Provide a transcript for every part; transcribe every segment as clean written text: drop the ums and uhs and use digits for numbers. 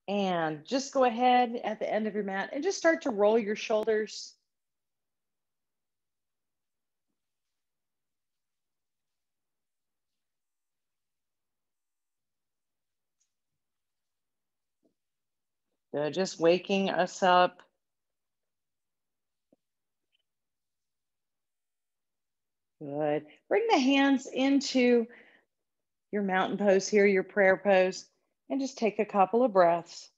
And just go ahead at the end of your mat and just start to roll your shoulders. Good, just waking us up. Good. Bring the hands into your mountain pose here, your prayer pose, and just take a couple of breaths.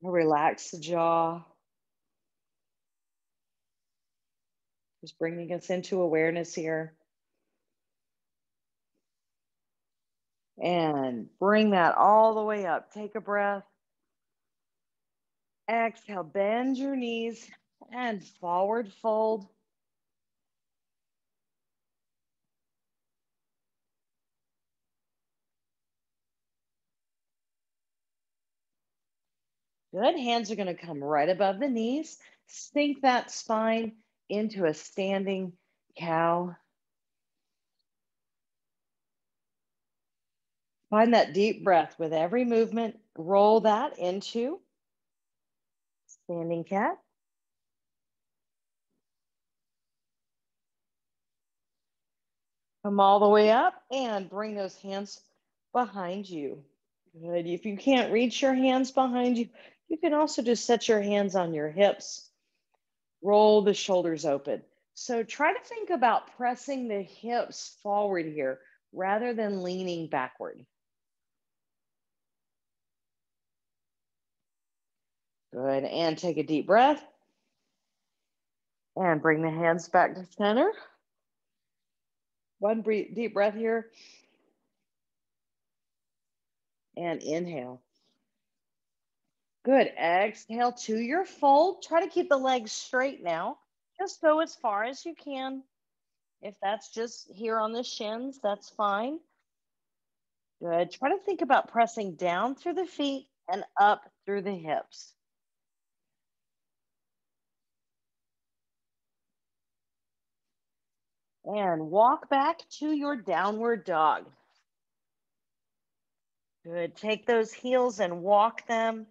Relax the jaw. Just bringing us into awareness here. And bring that all the way up. Take a breath. Exhale, bend your knees and forward fold. Good. Hands are going to come right above the knees. Sink that spine into a standing cow. Find that deep breath with every movement. Roll that into standing cat. Come all the way up and bring those hands behind you. Good. If you can't reach your hands behind you, you can also just set your hands on your hips. Roll the shoulders open. So try to think about pressing the hips forward here rather than leaning backward. Good. And take a deep breath. And bring the hands back to center. One deep breath here. And inhale. Good. Exhale to your fold. Try to keep the legs straight now. Just go as far as you can. If that's just here on the shins, that's fine. Good. Try to think about pressing down through the feet and up through the hips. And walk back to your downward dog. Good. Take those heels and walk them,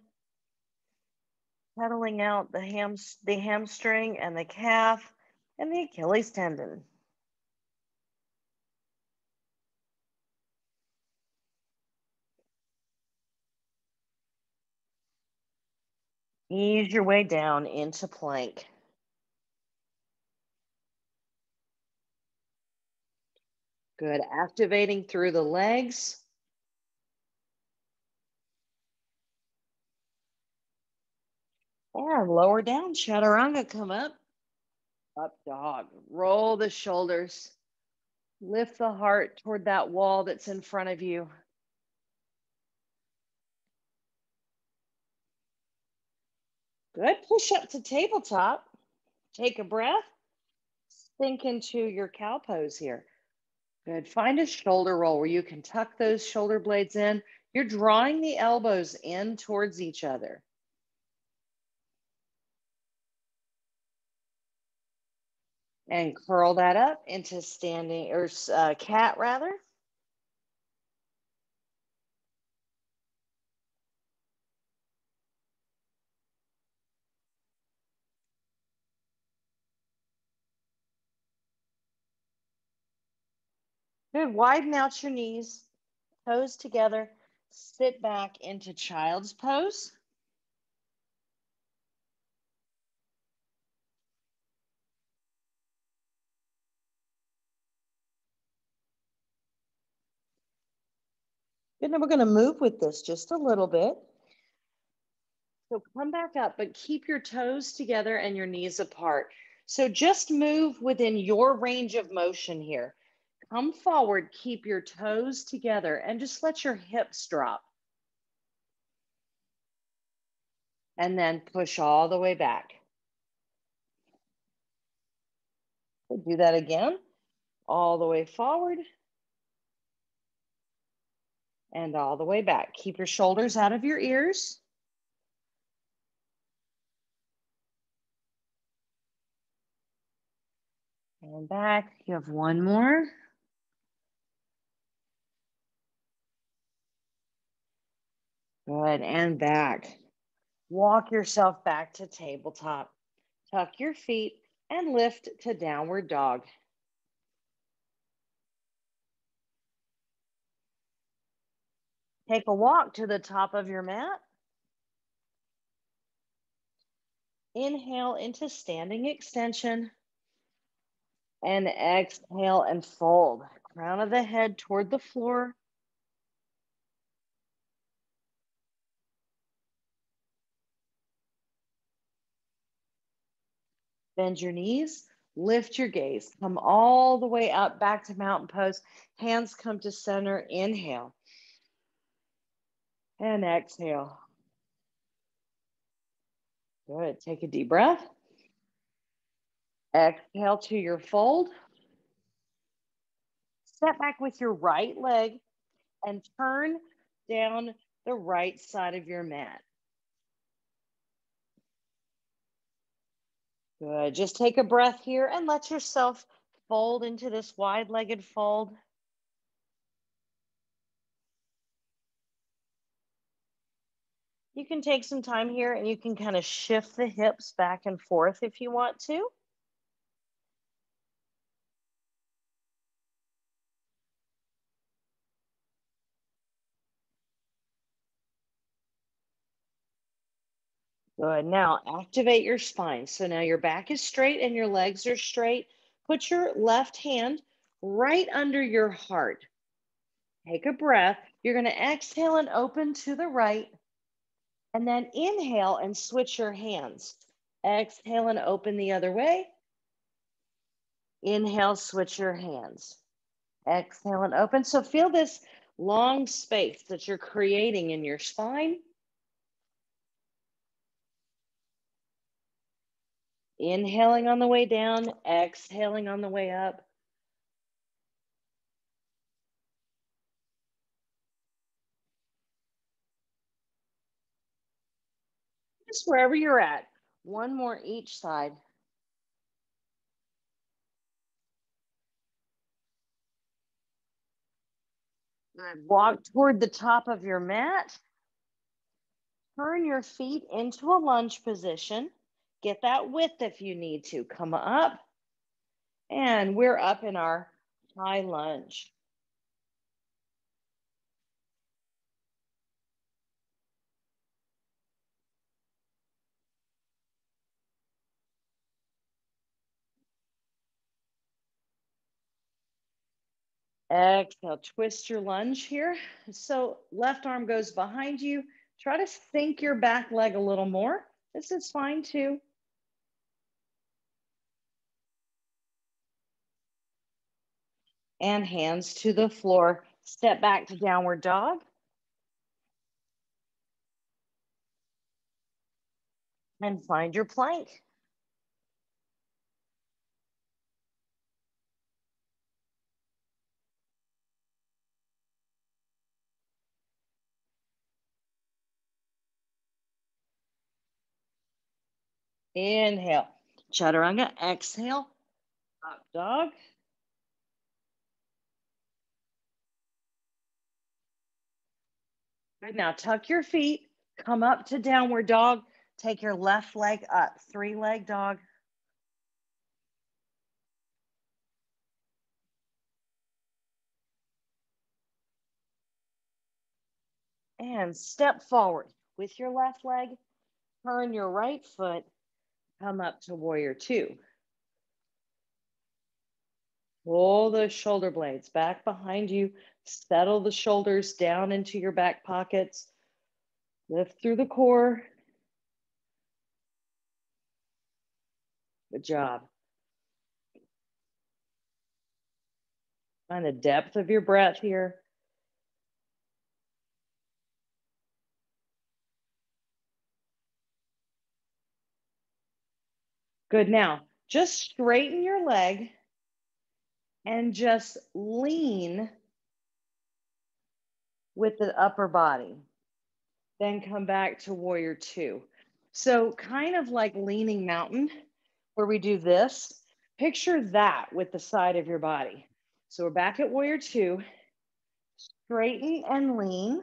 pedaling out the hamstring and the calf and the Achilles tendon. Ease your way down into plank. Good. Activating through the legs. And lower down, chaturanga, come up. Up dog. Roll the shoulders. Lift the heart toward that wall that's in front of you. Good. Push up to tabletop. Take a breath. Sink into your cow pose here. Good. Find a shoulder roll where you can tuck those shoulder blades in. You're drawing the elbows in towards each other. And curl that up into standing or cat rather. Good. Widen out your knees, toes together. Sit back into child's pose. Good. Now we're going to move with this just a little bit. So come back up, but keep your toes together and your knees apart. So just move within your range of motion here. Come forward, keep your toes together, and just let your hips drop. And then push all the way back. Do that again, all the way forward. And all the way back. Keep your shoulders out of your ears. And back. You have one more. Good, and back. Walk yourself back to tabletop. Tuck your feet and lift to downward dog. Take a walk to the top of your mat. Inhale into standing extension and exhale and fold. Crown of the head toward the floor. Bend your knees, lift your gaze, come all the way up back to mountain pose. Hands come to center. Inhale and exhale. Good. Take a deep breath. Exhale to your fold. Step back with your right leg and turn down the right side of your mat. Good. Just take a breath here and let yourself fold into this wide-legged fold. You can take some time here and you can kind of shift the hips back and forth if you want to. Good. Now activate your spine. So now your back is straight and your legs are straight. Put your left hand right under your heart. Take a breath. You're going to exhale and open to the right. And then inhale and switch your hands. Exhale and open the other way. Inhale, switch your hands. Exhale and open. So feel this long space that you're creating in your spine. Inhaling on the way down, exhaling on the way up. Just wherever you're at. One more each side. Good. Walk toward the top of your mat. Turn your feet into a lunge position. Get that width if you need to. Come up. And we're up in our high lunge. Exhale, twist your lunge here. So left arm goes behind you. Try to sink your back leg a little more. This is fine too. And hands to the floor. Step back to downward dog. And find your plank. Inhale, chaturanga. Exhale, up dog. Good. Now tuck your feet, come up to downward dog. Take your left leg up, 3-leg dog. And step forward with your left leg. Turn your right foot, come up to warrior 2. Pull the shoulder blades back behind you. Settle the shoulders down into your back pockets. Lift through the core. Good job. Find the depth of your breath here. Good. Now, just straighten your leg and just lean with the upper body. Then come back to warrior 2. So kind of like leaning mountain where we do this. Picture that with the side of your body. So we're back at warrior 2. Straighten and lean.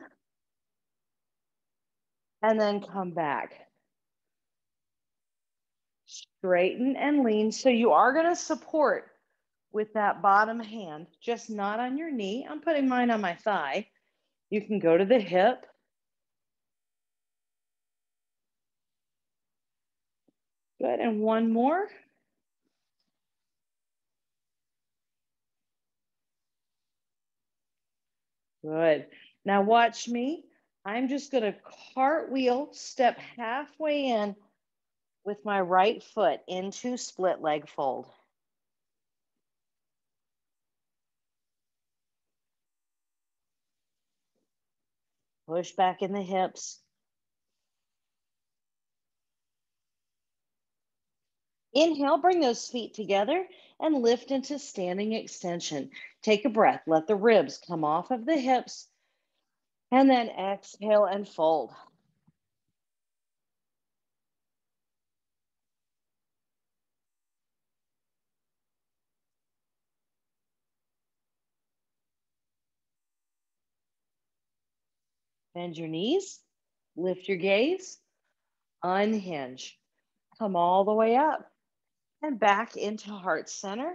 and then come back. Straighten and lean. So you are going to support with that bottom hand, just not on your knee. I'm putting mine on my thigh. You can go to the hip. Good. And one more. Good. Now watch me. I'm just going to cartwheel, step halfway in with my right foot into split leg fold. Push back in the hips. Inhale, bring those feet together and lift into standing extension. Take a breath. Let the ribs come off of the hips. And then exhale and fold. Bend your knees. Lift your gaze. Unhinge. Come all the way up and back into heart center.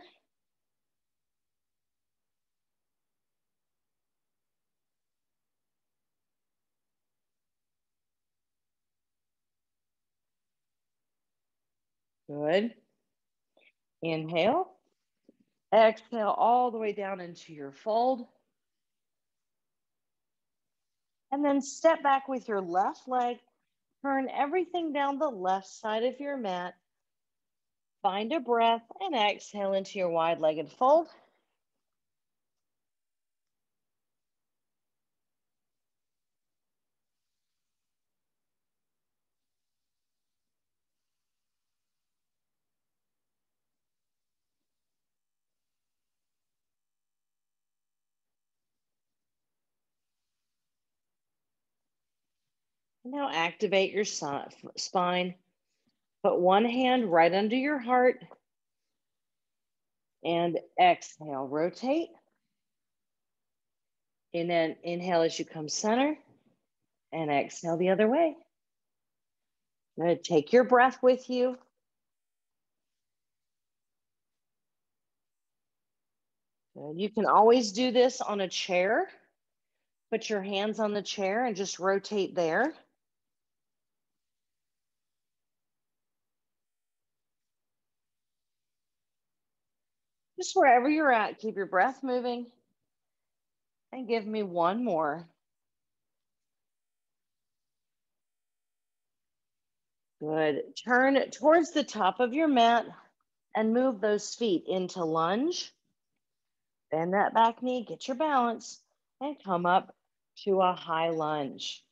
Good. Inhale. Exhale all the way down into your fold. And then step back with your left leg. Turn everything down the left side of your mat. Find a breath and exhale into your wide-legged fold. Now activate your spine. Put one hand right under your heart and exhale. Rotate. And then inhale as you come center and exhale the other way. Good. Take your breath with you. Good. You can always do this on a chair. Put your hands on the chair and just rotate there. Just wherever you're at, keep your breath moving. And give me one more. Good. Turn towards the top of your mat and move those feet into lunge. Bend that back knee, get your balance, and come up to a high lunge.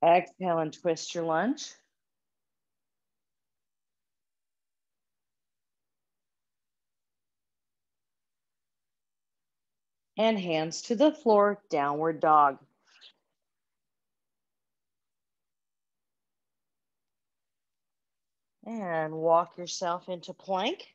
Exhale and twist your lunge. And hands to the floor, downward dog. And walk yourself into plank.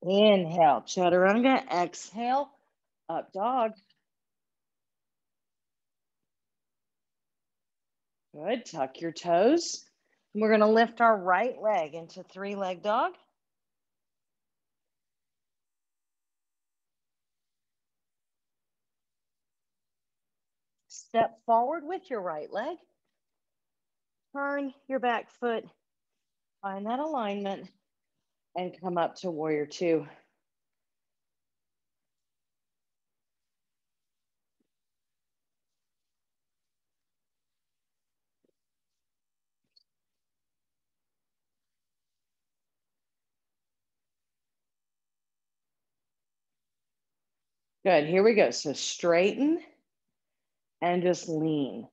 Inhale, chaturanga. Exhale, up dog. Good. Tuck your toes. And we're going to lift our right leg into three-leg dog. Step forward with your right leg. Turn your back foot. Find that alignment and come up to warrior two. Good. Here we go. So straighten and just lean.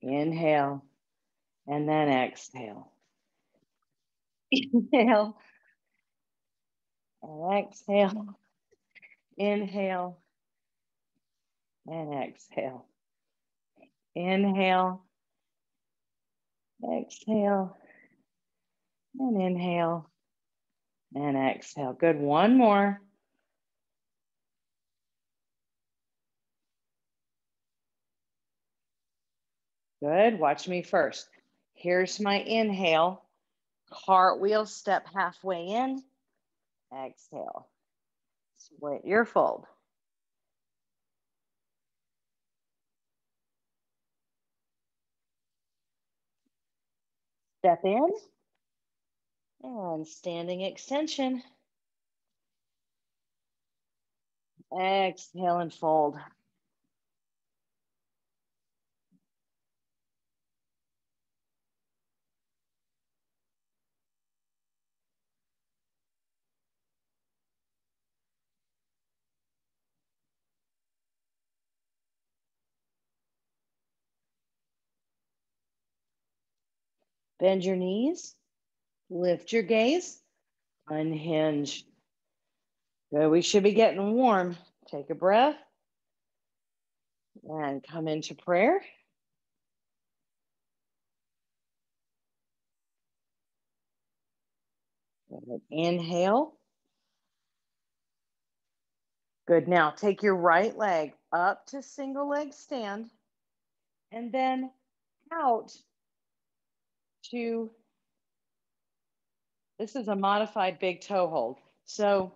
Inhale and then exhale. Inhale and exhale. Inhale and exhale. Inhale, exhale, and inhale and exhale. Good. One more. Good. Watch me first. Here's my inhale. Cartwheel, step halfway in. Exhale. Split your fold. Step in and standing extension. Exhale and fold. Bend your knees, lift your gaze, unhinge. Good. We should be getting warm. Take a breath and come into prayer. Good. Inhale. Good. Now take your right leg up to single leg stand and then out to, this is a modified big toe hold. So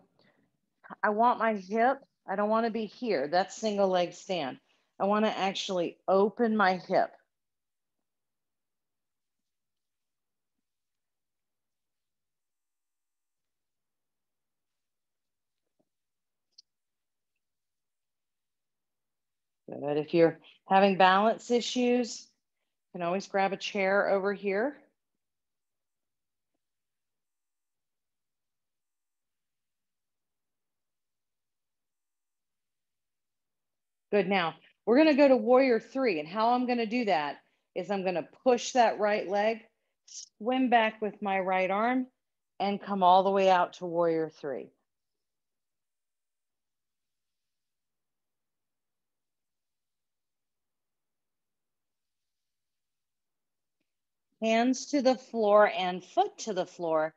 I want my hip, I don't want to be here. That's single leg stand. I want to actually open my hip. Good. If you're having balance issues, you can always grab a chair over here. Good. Now we're going to go to warrior three. And how I'm going to do that is I'm going to push that right leg, swim back with my right arm, and come all the way out to warrior three. Hands to the floor and foot to the floor.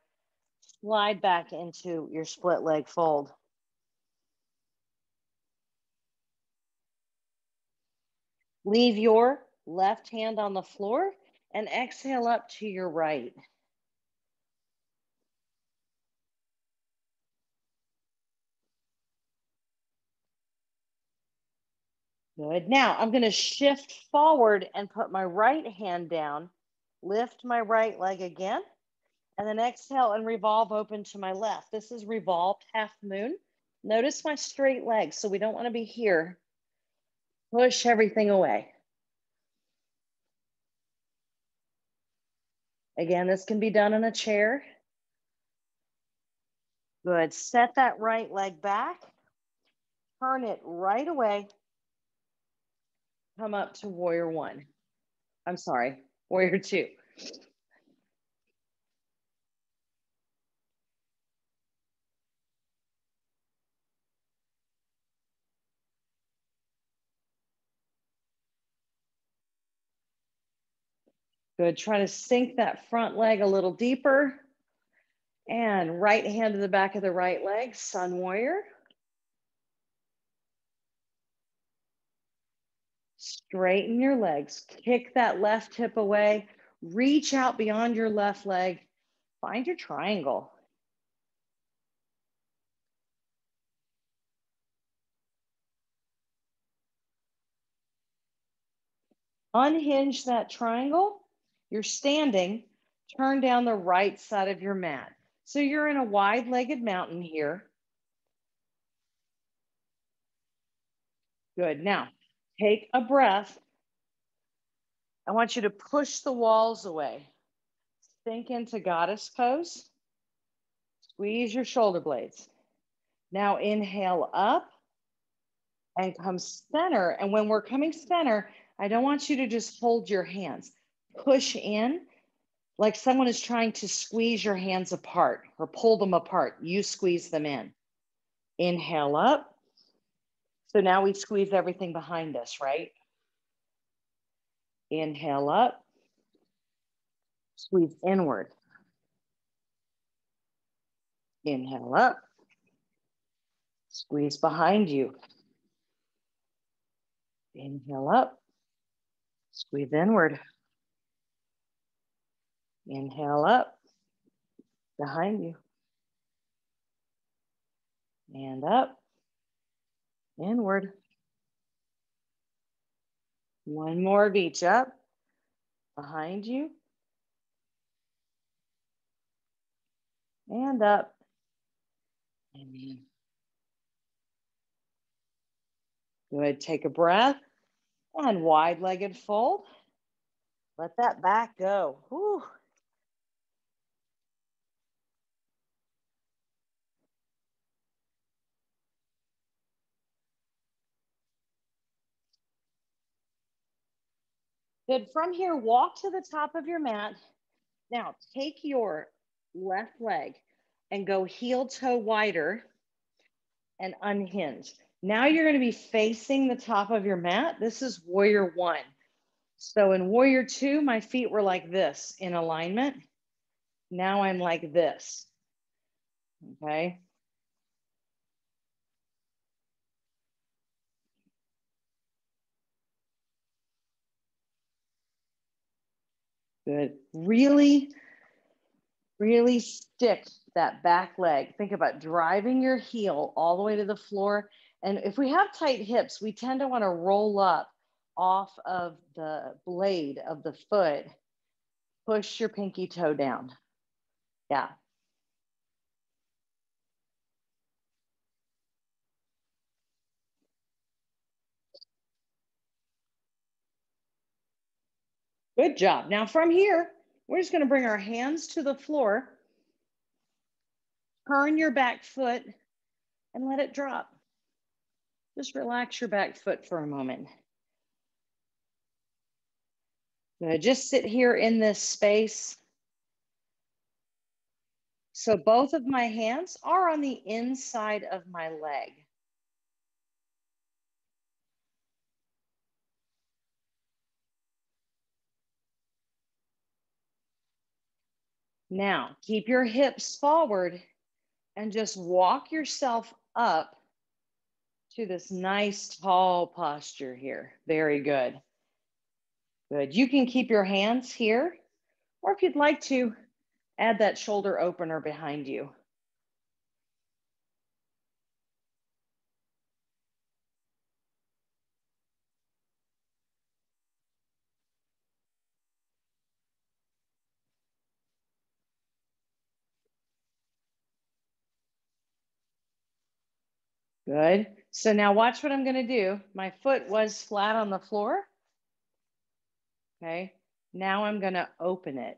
Slide back into your split leg fold. Leave your left hand on the floor and exhale up to your right. Good. Now I'm going to shift forward and put my right hand down, lift my right leg again, and then exhale and revolve open to my left. This is revolved half moon. Notice my straight leg. So we don't want to be here. Push everything away. Again, this can be done in a chair. Good. Set that right leg back. Turn it right away. Come up to warrior one. I'm sorry, warrior two. Good. Try to sink that front leg a little deeper. And right hand to the back of the right leg, sun warrior. Straighten your legs. Kick that left hip away. Reach out beyond your left leg. Find your triangle. Unhinge that triangle. You're standing. Turn down the right side of your mat. So you're in a wide-legged mountain here. Good. Now, take a breath. I want you to push the walls away. Sink into goddess pose. Squeeze your shoulder blades. Now inhale up and come center. And when we're coming center, I don't want you to just hold your hands. Push in like someone is trying to squeeze your hands apart or pull them apart. You squeeze them in. Inhale up. So now we squeeze everything behind us, right? Inhale up. Squeeze inward. Inhale up. Squeeze behind you. Inhale up. Squeeze inward. Inhale up. Behind you. And up. Inward. One more of each. Up. Behind you. And up. And in. Good. Take a breath and wide-legged fold. Let that back go. Whew. Good. From here, walk to the top of your mat. Now, take your left leg and go heel toe wider and unhinge. Now you're going to be facing the top of your mat. This is warrior one. So in warrior two, my feet were like this in alignment. Now I'm like this. Okay. Good. Really, really stick that back leg. Think about driving your heel all the way to the floor. And if we have tight hips, we tend to want to roll up off of the blade of the foot. Push your pinky toe down. Yeah. Good job. Now from here, we're just going to bring our hands to the floor. Turn your back foot and let it drop. Just relax your back foot for a moment. Good. Just sit here in this space. So both of my hands are on the inside of my leg. Now, keep your hips forward and just walk yourself up to this nice tall posture here. Very good. Good. You can keep your hands here, or if you'd like to, add that shoulder opener behind you. Good. So now watch what I'm going to do. My foot was flat on the floor. Okay. Now I'm going to open it.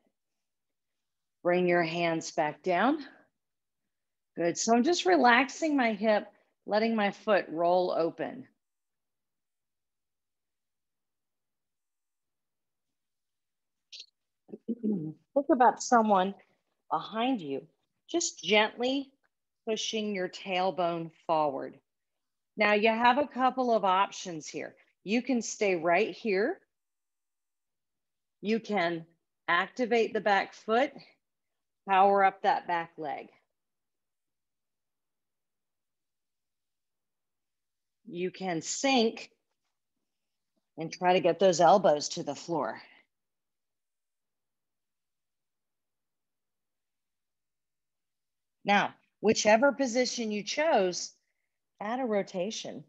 Bring your hands back down. Good. So I'm just relaxing my hip, letting my foot roll open. Think about someone behind you, just gently pushing your tailbone forward. Now you have a couple of options here. You can stay right here. You can activate the back foot, power up that back leg. You can sink and try to get those elbows to the floor. Now, whichever position you chose, add a rotation.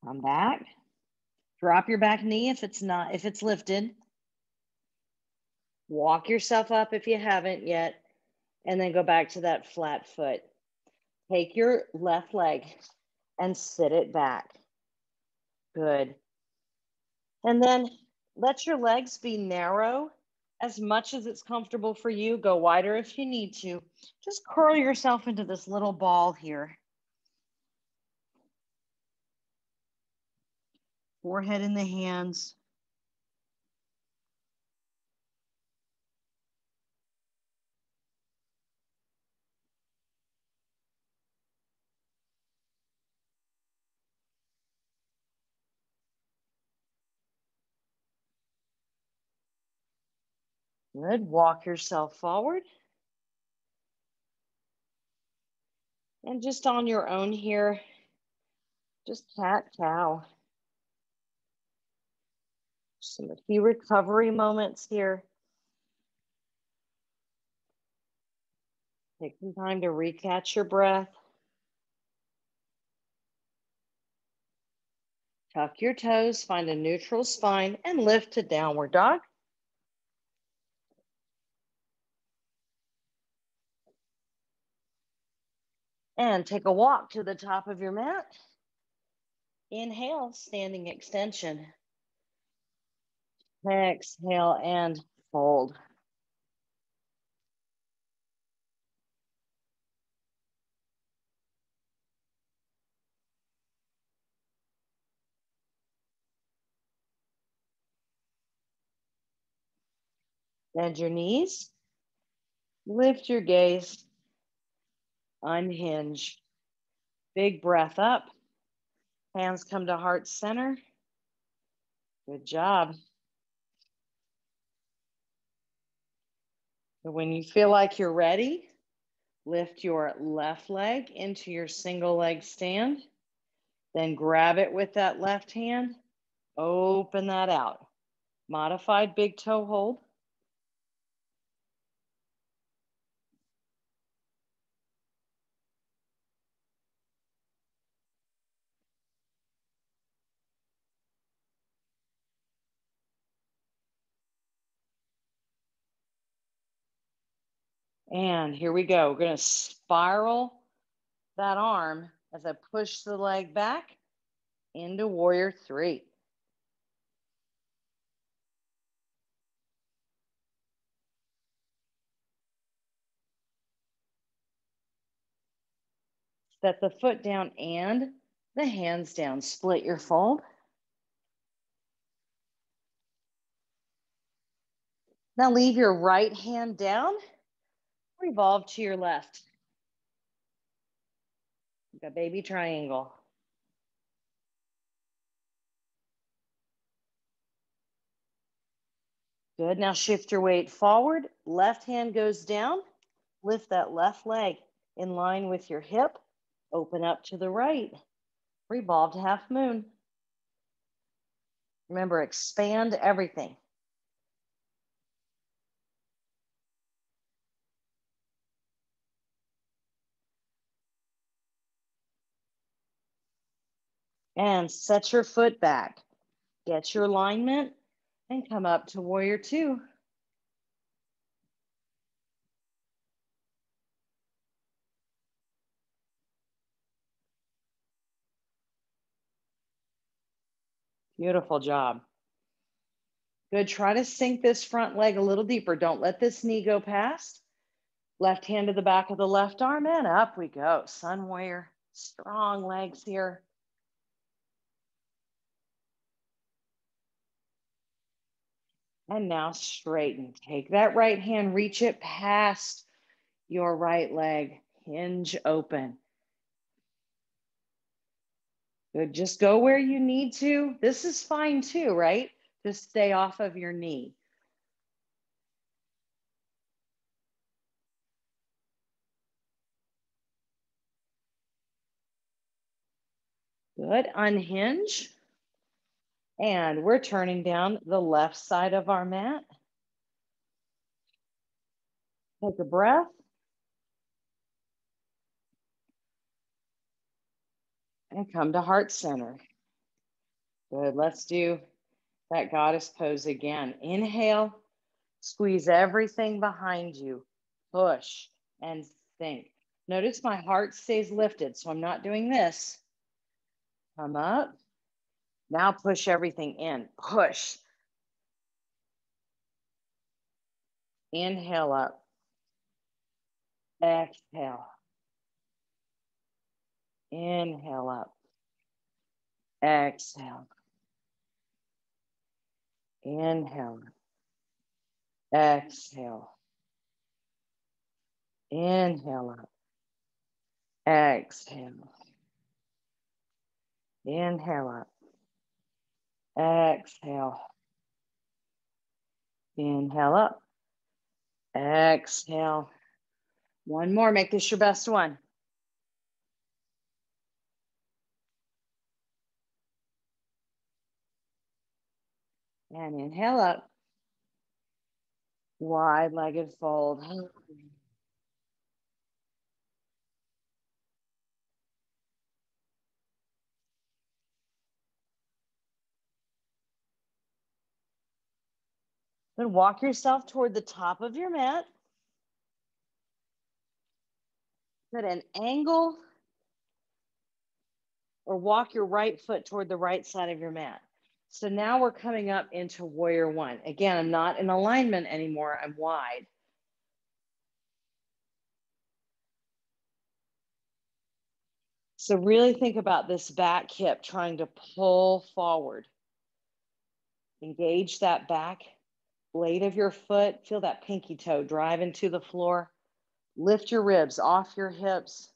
Come back. Drop your back knee if it's lifted. Walk yourself up if you haven't yet, and then go back to that flat foot. Take your left leg and sit it back. Good. And then Let your legs be narrow as much as it's comfortable for you. Go wider if you need to. Just curl yourself into this little ball here. Forehead in the hands. Good. Walk yourself forward. And just on your own here, just cat-cow. Some few recovery moments here. Take some time to recatch your breath. Tuck your toes, find a neutral spine, and lift to downward dog. And take a walk to the top of your mat. Inhale, standing extension. Exhale and fold. Bend your knees. Lift your gaze. Unhinge. Big breath up. Hands come to heart center. Good job. So when you feel like you're ready, lift your left leg into your single leg stand. Then grab it with that left hand. Open that out. Modified big toe hold. And here we go. We're going to spiral that arm as I push the leg back into warrior three. Set the foot down and the hands down. Split your fold. Now leave your right hand down. Revolve to your left. Like a baby triangle. Good. Now shift your weight forward. Left hand goes down. Lift that left leg in line with your hip. Open up to the right. Revolve to half moon. Remember, expand everything. And set your foot back. Get your alignment and come up to warrior two. Beautiful job. Good. Try to sink this front leg a little deeper. Don't let this knee go past. Left hand to the back of the left arm and up we go. Sun warrior. Strong legs here. And now straighten. Take that right hand, reach it past your right leg. Hinge open. Good. Just go where you need to. This is fine too, right? Just stay off of your knee. Good. Unhinge. And we're turning down the left side of our mat. Take a breath. And come to heart center. Good. Let's do that goddess pose again. Inhale. Squeeze everything behind you. Push and sink. Notice my heart stays lifted, so I'm not doing this. Come up. Now push everything in. Push. Inhale up. Exhale. Inhale up. Exhale. Inhale. Exhale. Inhale up. Exhale. Inhale up. Exhale. Inhale up. Exhale. One more. Make this your best one. And inhale up. Wide-legged fold. Then walk yourself toward the top of your mat. Put an angle or walk your right foot toward the right side of your mat. So now we're coming up into warrior one. Again, I'm not in alignment anymore. I'm wide. So really think about this back hip trying to pull forward. Engage that back blade of your foot. Feel that pinky toe drive into the floor. Lift your ribs off your hips.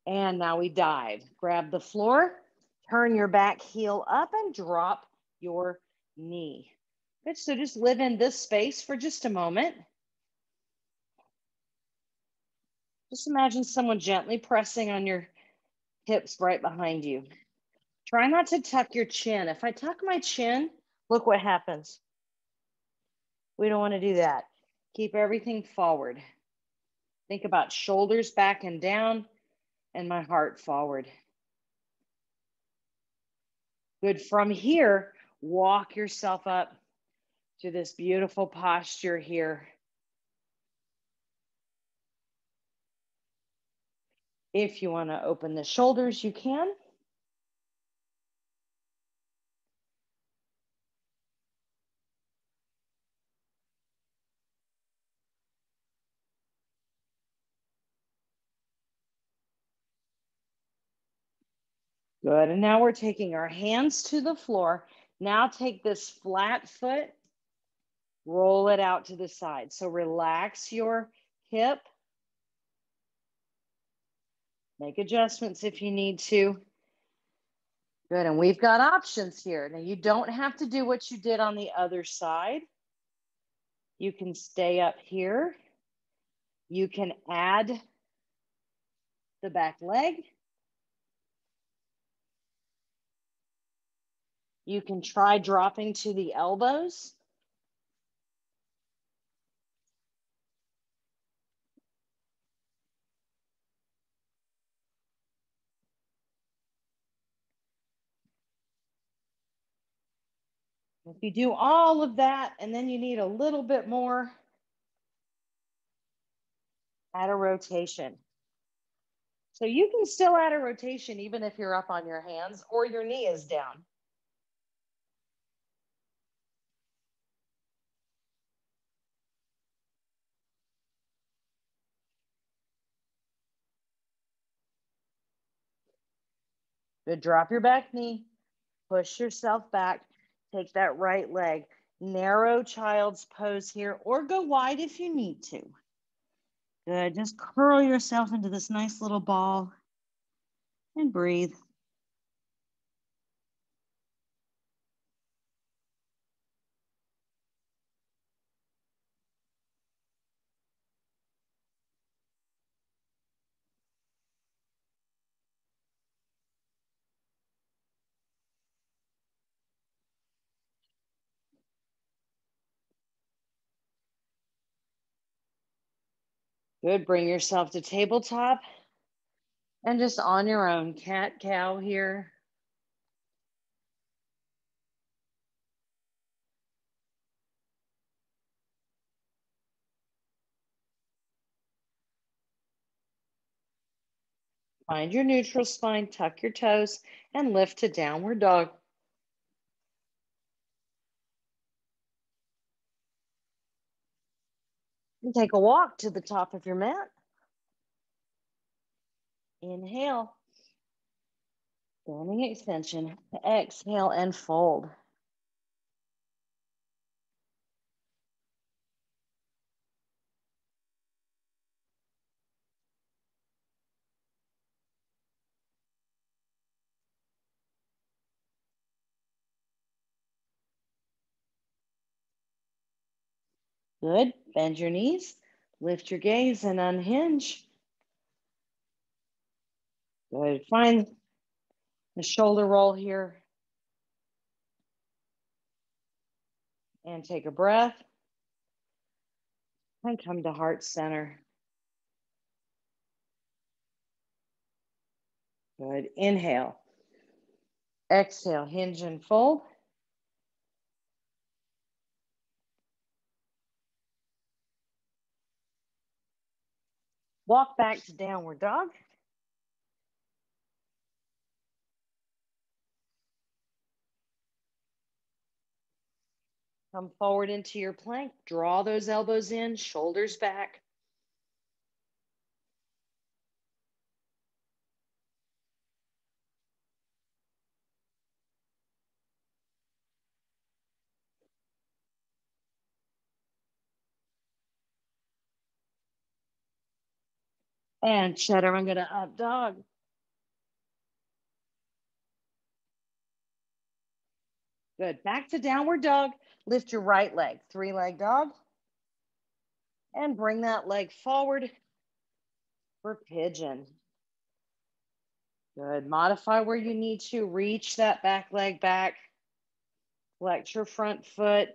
And now we dive. Grab the floor, turn your back heel up and drop your knee. Good, so just live in this space for just a moment. Just imagine someone gently pressing on your hips right behind you. Try not to tuck your chin. If I tuck my chin, look what happens. We don't want to do that. Keep everything forward. Think about shoulders back and down and my heart forward. Good. From here, walk yourself up to this beautiful posture here. If you want to open the shoulders, you can. Good. And now we're taking our hands to the floor. Now take this flat foot, roll it out to the side. So relax your hip. Make adjustments if you need to. Good. And we've got options here. Now, you don't have to do what you did on the other side. You can stay up here. You can add the back leg. You can try dropping to the elbows. If you do all of that and then you need a little bit more, add a rotation. So you can still add a rotation even if you're up on your hands or your knee is down. Good. Drop your back knee, push yourself back, take that right leg, narrow child's pose here, or go wide if you need to. Good. Just curl yourself into this nice little ball and breathe. Good. Bring yourself to tabletop and just on your own, cat cow here. Find your neutral spine, tuck your toes, and lift to downward dog. And take a walk to the top of your mat. Inhale, standing extension. Exhale and fold. Good. Bend your knees, lift your gaze and unhinge. Good. Find the shoulder roll here. And take a breath. And come to heart center. Good. Inhale. Exhale, hinge and fold. Walk back to downward dog. Come forward into your plank. Draw those elbows in, shoulders back. And chaturanga up dog. Good. Back to downward dog. Lift your right leg, 3-leg dog. And bring that leg forward for pigeon. Good. Modify where you need to. Reach that back leg back. Flex your front foot.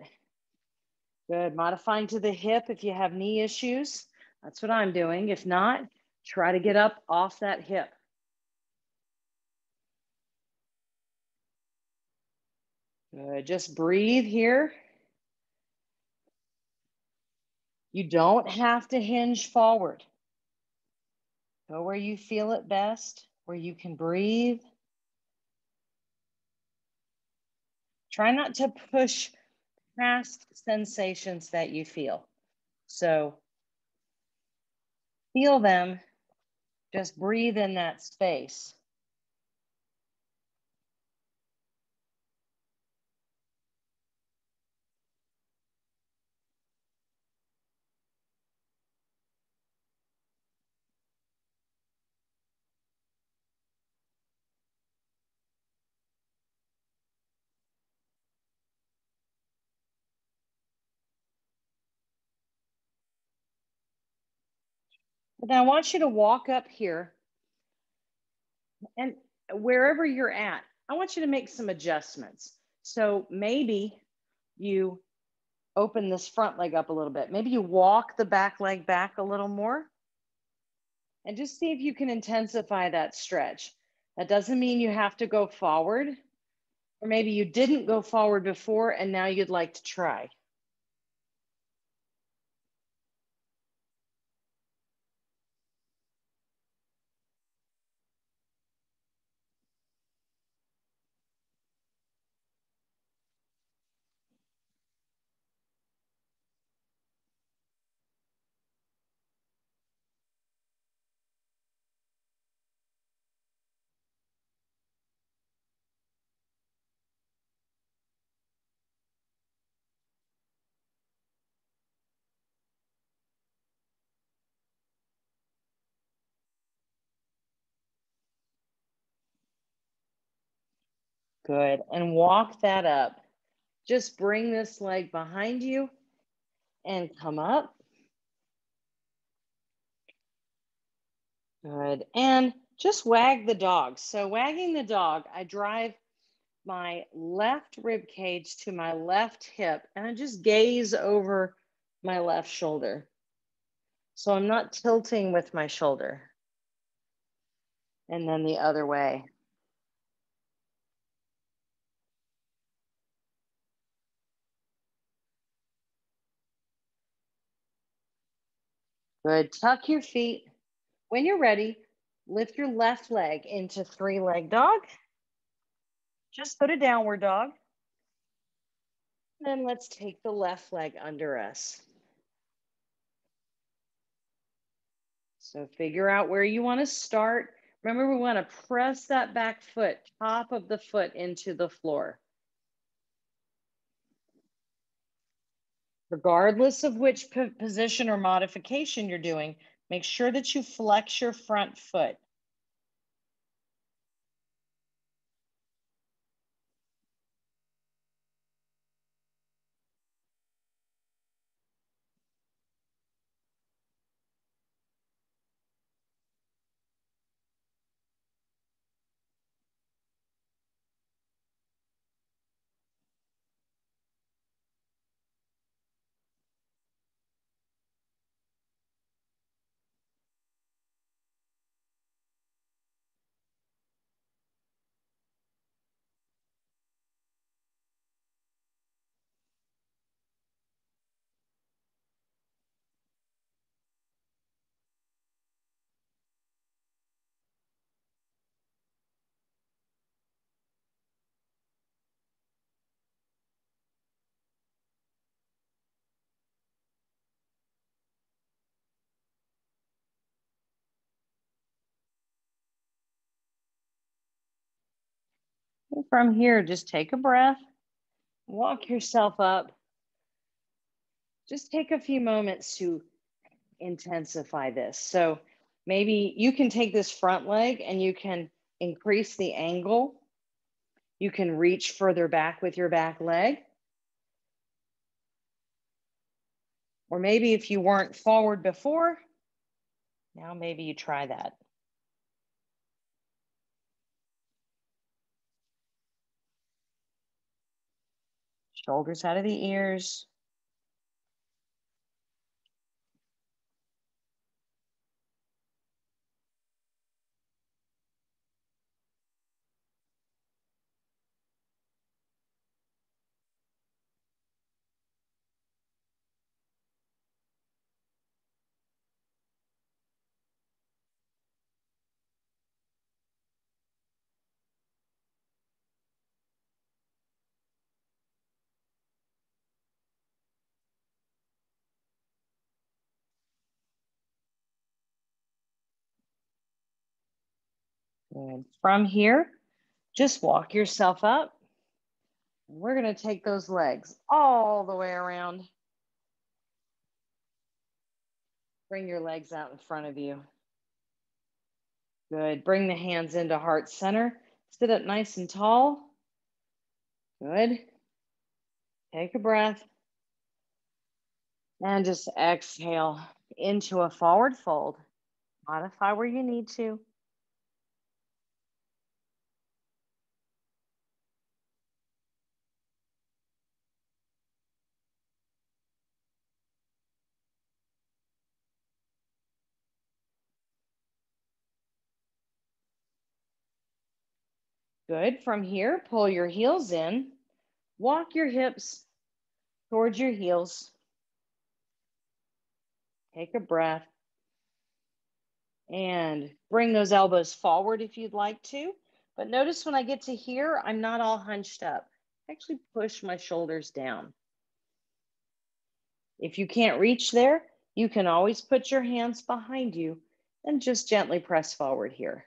Good. Modifying to the hip if you have knee issues. That's what I'm doing. If not, try to get up off that hip. Good. Just breathe here. You don't have to hinge forward. Go where you feel it best, where you can breathe. Try not to push past sensations that you feel. So feel them, just breathe in that space. Now I want you to walk up here, and wherever you're at, I want you to make some adjustments. So maybe you open this front leg up a little bit. Maybe you walk the back leg back a little more and just see if you can intensify that stretch. That doesn't mean you have to go forward, or maybe you didn't go forward before and now you'd like to try. Good. And walk that up. Just bring this leg behind you and come up. Good. And just wag the dog. So wagging the dog, I drive my left rib cage to my left hip and I just gaze over my left shoulder. So I'm not tilting with my shoulder. And then the other way. Good. Tuck your feet. When you're ready, lift your left leg into 3-leg dog. Just put a downward dog. Then let's take the left leg under us. So figure out where you want to start. Remember, we want to press that back foot, top of the foot into the floor. Regardless of which position or modification you're doing, make sure that you flex your front foot. From here, just take a breath, walk yourself up. Just take a few moments to intensify this. So maybe you can take this front leg and you can increase the angle. You can reach further back with your back leg. Or maybe if you weren't forward before, now maybe you try that. Shoulders out of the ears. Good. From here, just walk yourself up. We're going to take those legs all the way around. Bring your legs out in front of you. Good. Bring the hands into heart center. Sit up nice and tall. Good. Take a breath. And just exhale into a forward fold. Modify where you need to. Good. From here, pull your heels in. Walk your hips towards your heels. Take a breath. And bring those elbows forward if you'd like to. But notice when I get to here, I'm not all hunched up. I actually push my shoulders down. If you can't reach there, you can always put your hands behind you and just gently press forward here.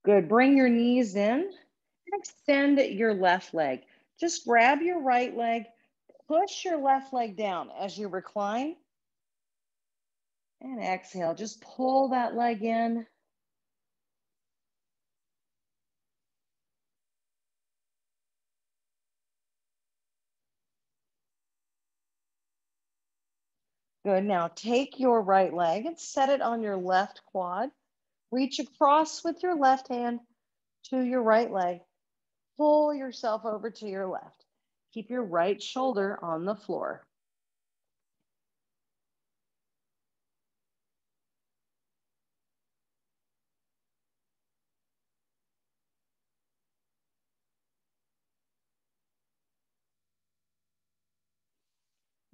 Good. Bring your knees in and extend your left leg. Just grab your right leg, push your left leg down as you recline, and exhale. Just pull that leg in. Good. Now take your right leg and set it on your left quad. Reach across with your left hand to your right leg. Pull yourself over to your left. Keep your right shoulder on the floor.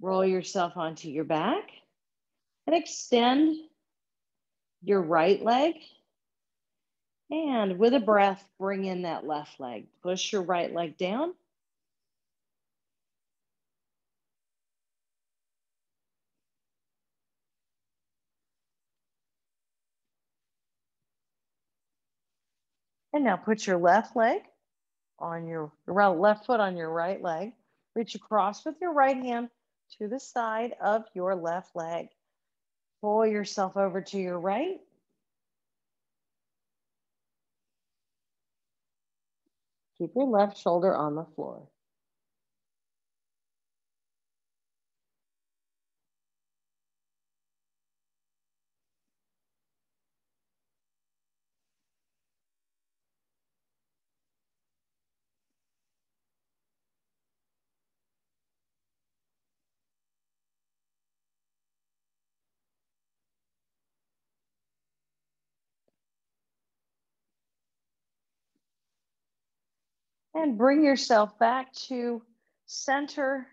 Roll yourself onto your back and extend your right leg. And with a breath, bring in that left leg. Push your right leg down. And now put your left leg on your left foot on your right leg. Reach across with your right hand to the side of your left leg. Pull yourself over to your right. Keep your left shoulder on the floor. And bring yourself back to center.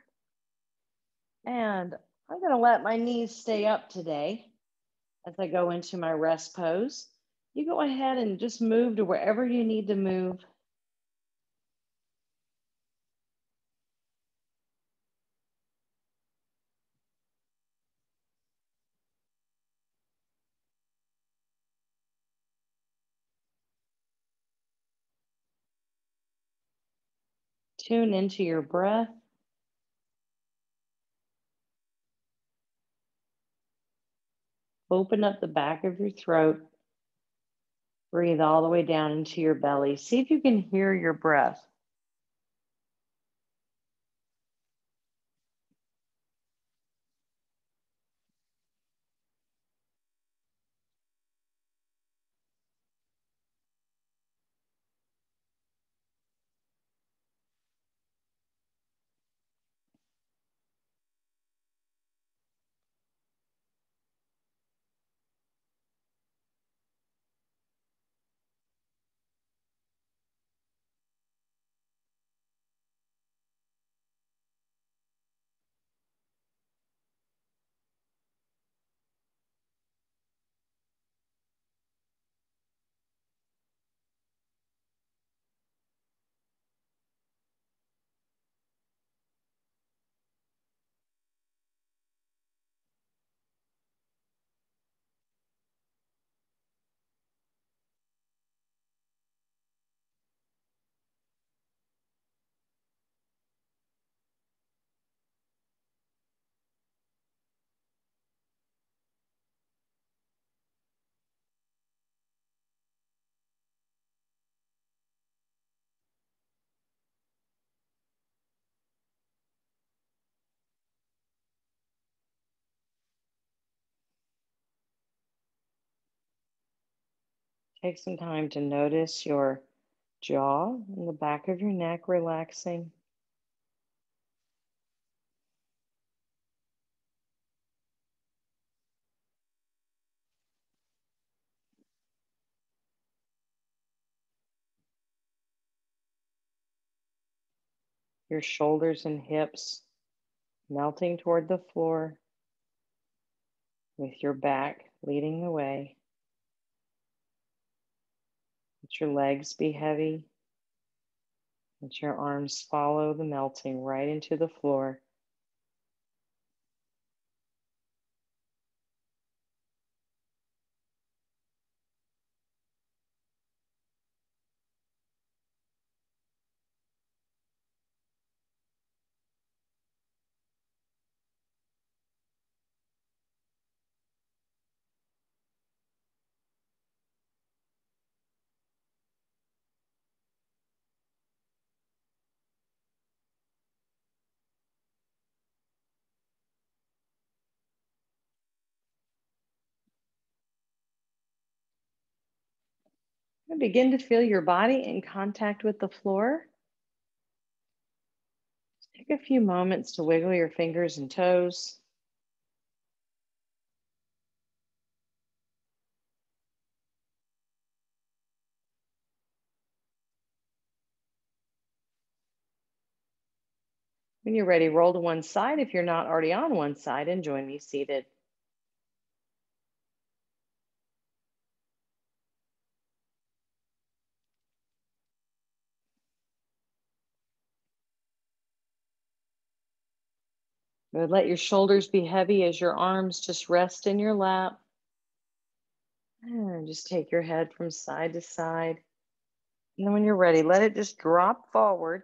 And I'm going to let my knees stay up today as I go into my rest pose. You go ahead and just move to wherever you need to move. Tune into your breath. Open up the back of your throat. Breathe all the way down into your belly. See if you can hear your breath. Take some time to notice your jaw and the back of your neck relaxing. Your shoulders and hips melting toward the floor with your back leading the way. Let your legs be heavy. Let your arms follow the melting right into the floor. And begin to feel your body in contact with the floor. Take a few moments to wiggle your fingers and toes. When you're ready, roll to one side if you're not already on one side and join me seated. Good. Let your shoulders be heavy as your arms just rest in your lap. And just take your head from side to side. And then when you're ready, let it just drop forward.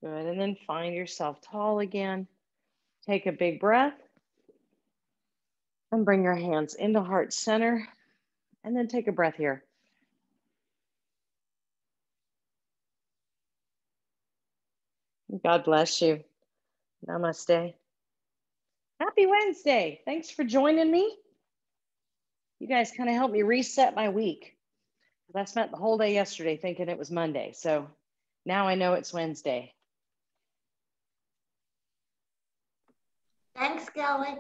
Good. And then find yourself tall again. Take a big breath and bring your hands into heart center. And then take a breath here. God bless you. Namaste. Happy Wednesday. Thanks for joining me. You guys kind of helped me reset my week. I spent the whole day yesterday thinking it was Monday. So now I know it's Wednesday. Thanks, Kelly.